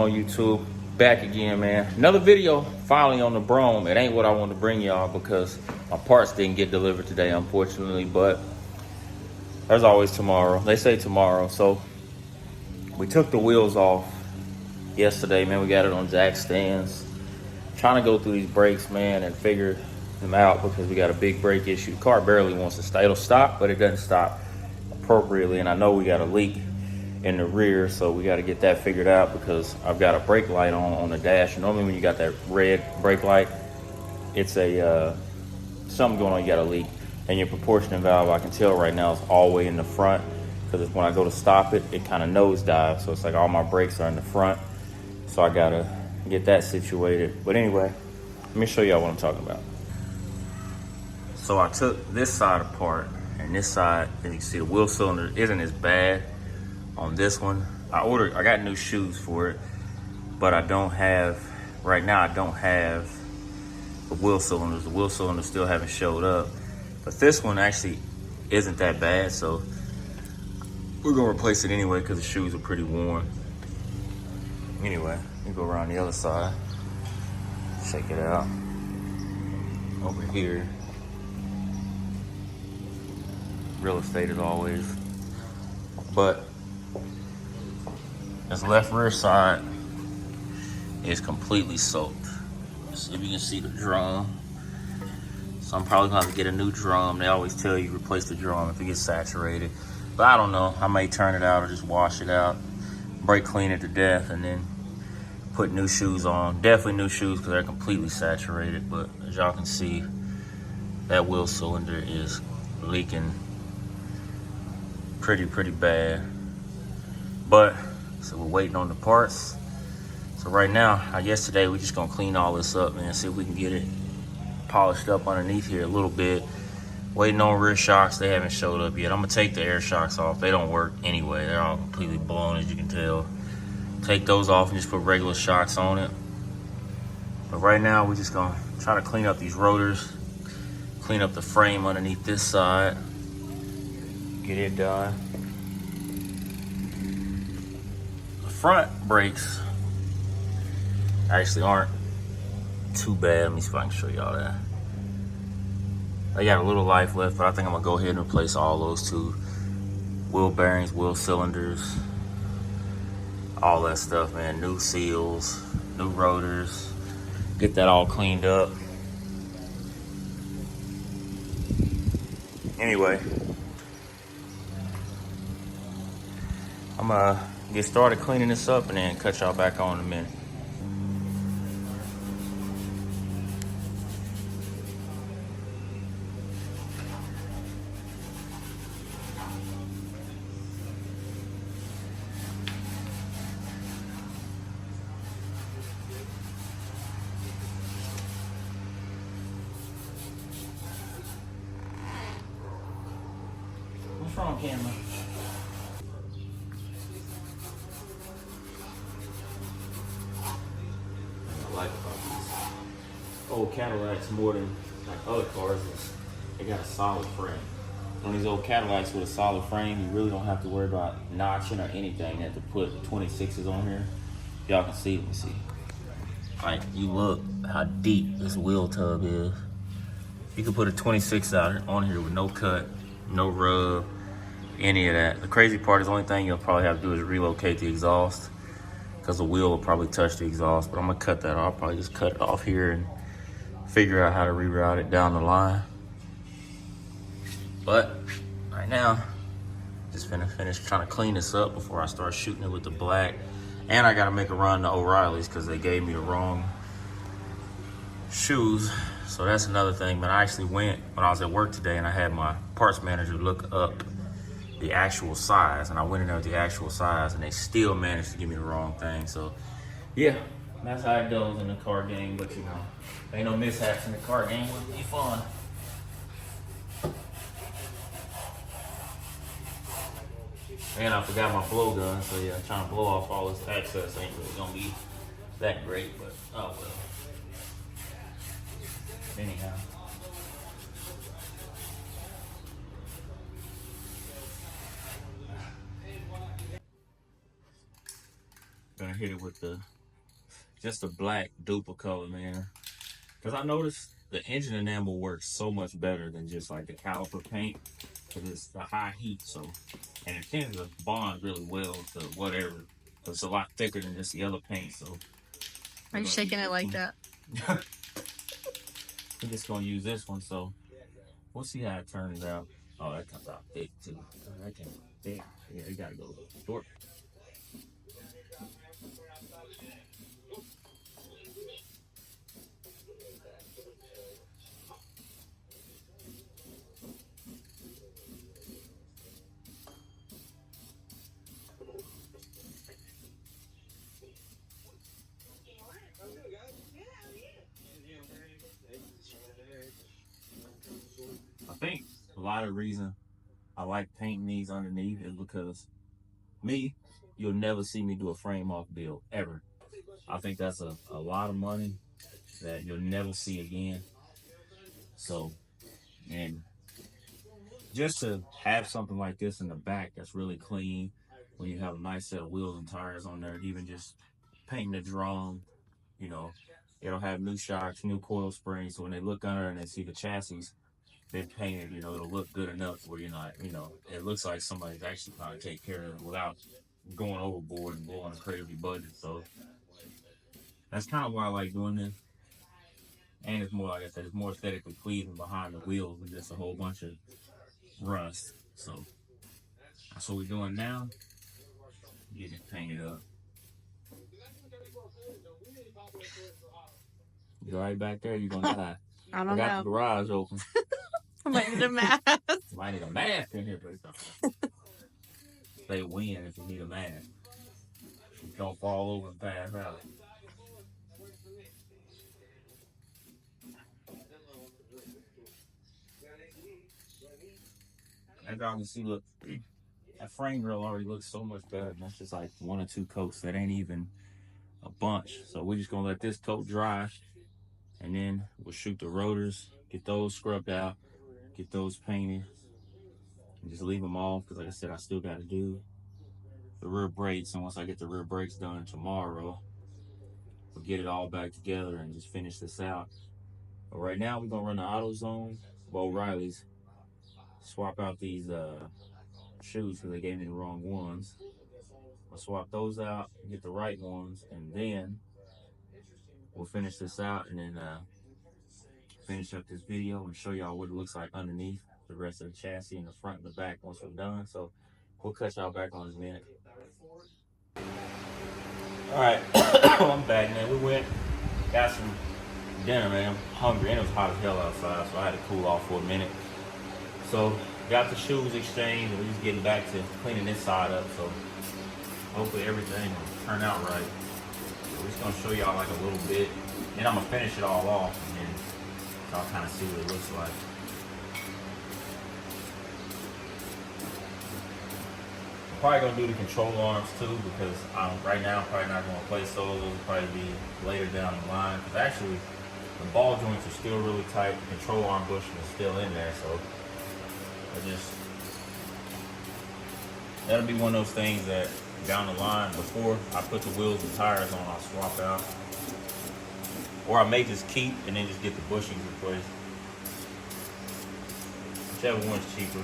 on YouTube? Back again, man. Another video finally on the Brougham. It ain't what I wanted to bring y'all because my parts didn't get delivered today, unfortunately, but there's always tomorrow. They say tomorrow. So we took the wheels off yesterday, man. We got it on jack stands. Trying to go through these brakes, man, and figure them out because we got a big brake issue. The car barely wants to stop. It'll stop, but it doesn't stop appropriately, and I know we got a leak in the rear, so we got to get that figured out because I've got a brake light on the dash. Normally when you got that red brake light, it's a something going on. You got a leak, and your proportioning valve, I can tell right now, is all the way in the front because when I go to stop it, it kind of nosedives, so it's like all my brakes are in the front, so I gotta get that situated. But anyway, let me show y'all what I'm talking about. So I took this side apart, and this side, and you can see the wheel cylinder isn't as bad on this one. I got new shoes for it, but I don't have, right now I don't have the wheel cylinders. The wheel cylinders still haven't showed up. But this one actually isn't that bad, so we're gonna replace it anyway because the shoes are pretty worn. Anyway, let me go around the other side. Check it out. Over here, real estate as always. But this left rear side is completely soaked. See if you can see the drum. So I'm probably gonna have to get a new drum. They always tell you replace the drum if it gets saturated. But I don't know, I may turn it out or just wash it out, brake clean it to death, and then put new shoes on. Definitely new shoes because they're completely saturated. But as y'all can see, that wheel cylinder is leaking pretty bad. But so we're waiting on the parts. So right now, yesterday, we're just gonna clean all this up, man, see if we can get it polished up underneath here a little bit. Waiting on rear shocks, they haven't showed up yet. I'm gonna take the air shocks off. They don't work anyway. They're all completely blown, as you can tell. Take those off and just put regular shocks on it. But right now, we're just gonna try to clean up these rotors, clean up the frame underneath this side, get it done. Front brakes actually aren't too bad. Let me see if I can show y'all that. They got a little life left, but I think I'm gonna go ahead and replace all those two. Wheel bearings, wheel cylinders, all that stuff, man. New seals, new rotors. Get that all cleaned up. Anyway, I'm gonna get started cleaning this up and then cut y'all back on in a minute. What's wrong, camera? Like about these old Cadillacs more than like other cars is they got a solid frame. On these old Cadillacs with a solid frame, you really don't have to worry about notching or anything. You have to put 26s on here. Y'all can see, let me see. Like, you look how deep this wheel tub is. You can put a 26 out on here with no cut, no rub, any of that. The crazy part is the only thing you'll probably have to do is relocate the exhaust, because the wheel will probably touch the exhaust, but I'm gonna cut that off. I'll probably just cut it off here and figure out how to reroute it down the line. But right now, just finna finish trying to clean this up before I start shooting it with the black. And I gotta make a run to O'Reilly's because they gave me the wrong shoes. So that's another thing. But I actually went when I was at work today and I had my parts manager look up the actual size, and I went in there with the actual size and they still managed to give me the wrong thing. So yeah, that's how it goes in the car game. But you know, ain't no mishaps in the car game. Wouldn't be fun. And I forgot my blow gun, so yeah, trying to blow off all this excess ain't really gonna be that great, but oh well. Anyhow. Gonna hit it with the just a black duper color, man. Because I noticed the engine enamel works so much better than just like the caliper paint. Because it's the high heat, so. And it tends to bond really well to whatever. It's a lot thicker than just the other paint, so. Are you shaking it like that? We're just gonna use this one, so we'll see how it turns out. Oh, that comes out thick too. That came out thick. Yeah, you gotta go a little short. I think a lot of the reason I like painting these underneath is because you'll never see me do a frame off build ever. I think that's a lot of money that you'll never see again. So, and just to have something like this in the back that's really clean, when you have a nice set of wheels and tires on there, even just painting the drum, you know, it'll have new shocks, new coil springs. So when they look under and they see the chassis been painted, you know, it'll look good enough where you're not, you know, it looks like somebody's actually trying to take care of it without going overboard and blowing a crazy budget. So that's kind of why I like doing this. And it's more, like I said, it's more aesthetically pleasing behind the wheels than just a whole bunch of rust. So that's what we're doing now. Get it painted up. You right back there? You're gonna die. I don't know. Got the garage open. I might need a mask. Might need a mask in here, but it's okay. Stay win if you need a mask. You don't fall over and pass out. As y'all can see, look, that frame grill already looks so much better. And that's just like 1 or 2 coats. That ain't even a bunch. So we're just gonna let this coat dry, and then we'll shoot the rotors, get those scrubbed out, get those painted, and just leave them off. Because like I said, I still got to do the rear brakes. And once I get the rear brakes done tomorrow, we'll get it all back together and just finish this out. But right now, we're gonna run the AutoZone, O'Reilly's, swap out these shoes because they gave me the wrong ones. I'll swap those out, get the right ones, and then we'll finish this out and then finish up this video and show y'all what it looks like underneath the rest of the chassis in the front and the back once we're done. So we'll cut y'all back on in a minute. All right, I'm back, man. We went, got some dinner, man. I'm hungry, and it was hot as hell outside, so I had to cool off for a minute. So got the shoes exchanged, and we're just getting back to cleaning this side up. So hopefully everything will turn out right. So we're just gonna show y'all like a little bit, and I'm gonna finish it all off, and then y'all kind of see what it looks like. I'm probably gonna do the control arms too, because right now I'm probably not gonna replace those. Those will probably be later down the line. Because actually, the ball joints are still really tight. The control arm bushing is still in there, so that'll be one of those things that down the line, before I put the wheels and tires on, I'll swap out. Or I may just keep and then just get the bushings replaced. Whichever one's cheaper.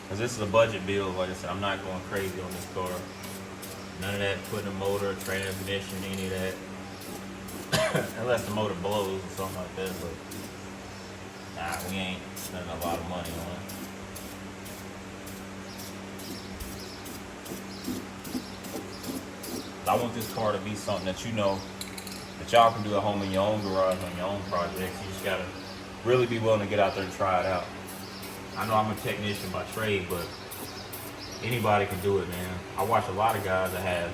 Because this is a budget build, like I said, I'm not going crazy on this car. None of that putting a motor, transmission, any of that. Unless the motor blows or something like that, but nah, we ain't spending a lot of money on it. I want this car to be something that you know that y'all can do at home in your own garage on your own projects. You just gotta really be willing to get out there and try it out. I know I'm a technician by trade, but anybody can do it, man. I watch a lot of guys that have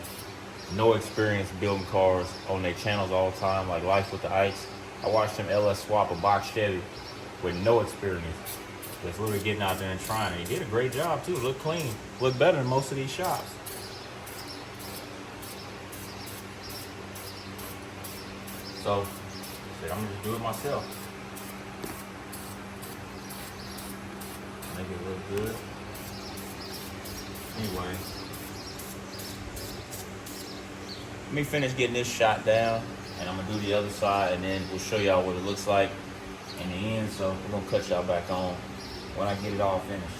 no experience building cars on their channels all the time, like Life with the Ice. I watched him LS swap a box Chevy with no experience. Just literally getting out there and trying it. He did a great job too. Looked clean. Looked better than most of these shops. So, I'm gonna just do it myself. Make it look good. Anyway, let me finish getting this shot down, and I'm gonna do the other side, and then we'll show y'all what it looks like in the end. So we're gonna cut y'all back on when I get it all finished.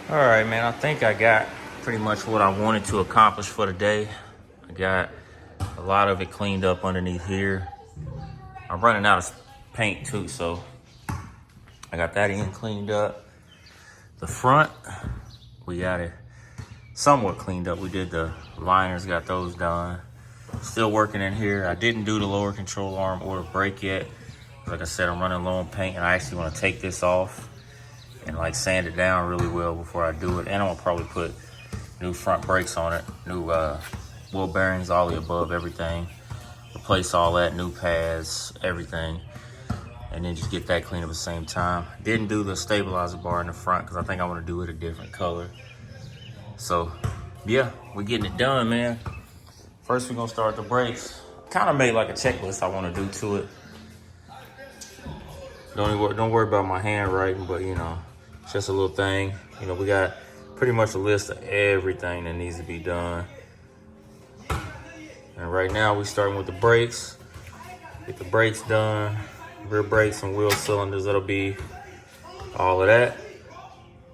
All right, man, I think I got pretty much what I wanted to accomplish for the day. I got a lot of it cleaned up underneath here. I'm running out of paint too, so I got that end cleaned up. The front, we got it somewhat cleaned up. We did the liners, got those done. Still working in here. I didn't do the lower control arm or the brake yet. Like I said, I'm running low on paint, and I actually want to take this off and like sand it down really well before I do it. And I'm gonna probably put new front brakes on it, new wheel bearings, all the above, everything. Replace all that, new pads, everything. And then just get that clean at the same time. Didn't do the stabilizer bar in the front because I think I want to do it a different color. So yeah, we're getting it done, man. First we're gonna start the brakes. Kind of made like a checklist I want to do to it. Don't worry about my handwriting, but you know, it's just a little thing. You know, we got pretty much a list of everything that needs to be done. And right now we're starting with the brakes. Get the brakes done, rear brakes and wheel cylinders. That'll be all of that.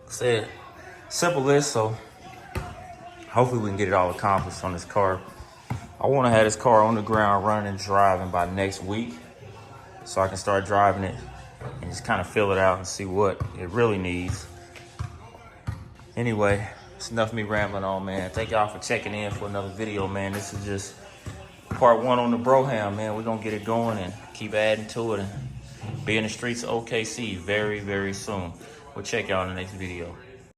Said simple list, so hopefully we can get it all accomplished on this car. I want to have this car on the ground running and driving by next week, so I can start driving it and just kind of fill it out and see what it really needs. Anyway, it's enough of me rambling on, man. Thank y'all for checking in for another video, man. This is just part one on the Brougham, man. We're gonna get it going and keep adding to it and be in the streets of OKC very, very soon. We'll check y'all in the next video.